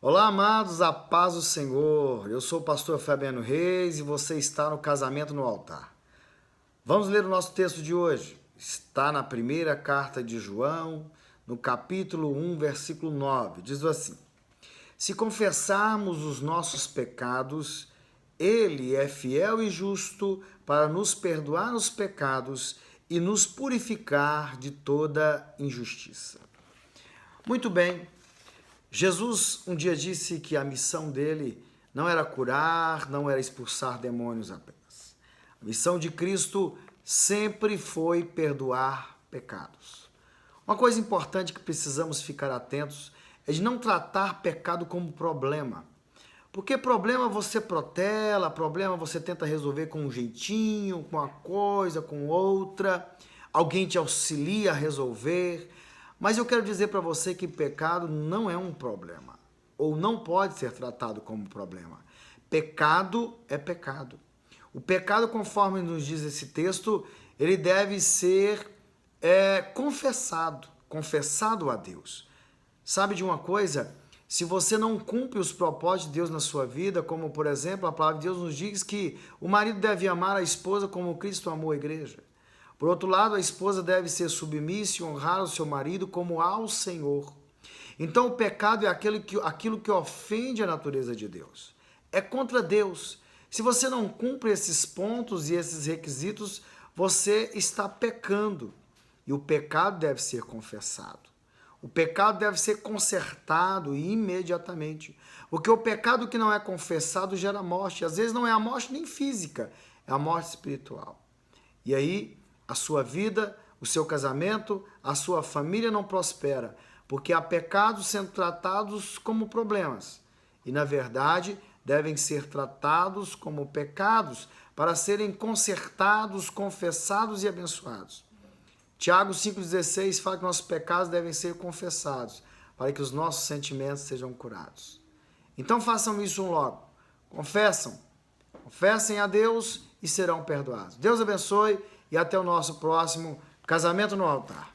Olá, amados, a paz do Senhor. Eu sou o pastor Fabiano Reis e você está no Casamento no Altar. Vamos ler o nosso texto de hoje. Está na primeira carta de João, no capítulo 1, versículo 9. Diz assim: Se confessarmos os nossos pecados, Ele é fiel e justo para nos perdoar os pecados e nos purificar de toda injustiça. Muito bem. Jesus um dia disse que a missão dele não era curar, não era expulsar demônios apenas. A missão de Cristo sempre foi perdoar pecados. Uma coisa importante que precisamos ficar atentos é de não tratar pecado como problema. Porque problema você protela, problema você tenta resolver com um jeitinho, com uma coisa, com outra. Alguém te auxilia a resolver. Mas eu quero dizer para você que pecado não é um problema, ou não pode ser tratado como problema. Pecado é pecado. O pecado, conforme nos diz esse texto, ele deve ser confessado a Deus. Sabe de uma coisa? Se você não cumpre os propósitos de Deus na sua vida, como por exemplo, a palavra de Deus nos diz que o marido deve amar a esposa como Cristo amou a igreja. Por outro lado, a esposa deve ser submissa e honrar o seu marido como ao Senhor. Então, o pecado é aquilo que ofende a natureza de Deus. É contra Deus. Se você não cumpre esses pontos e esses requisitos, você está pecando. E o pecado deve ser confessado. O pecado deve ser consertado imediatamente. Porque o pecado que não é confessado gera morte. Às vezes não é a morte nem física, é a morte espiritual. E aí, a sua vida, o seu casamento, a sua família não prospera, porque há pecados sendo tratados como problemas. E, na verdade, devem ser tratados como pecados para serem consertados, confessados e abençoados. Tiago 5,16 fala que nossos pecados devem ser confessados, para que os nossos sentimentos sejam curados. Então façam isso logo. Confessem a Deus e serão perdoados. Deus abençoe e até o nosso próximo Casamento no Altar.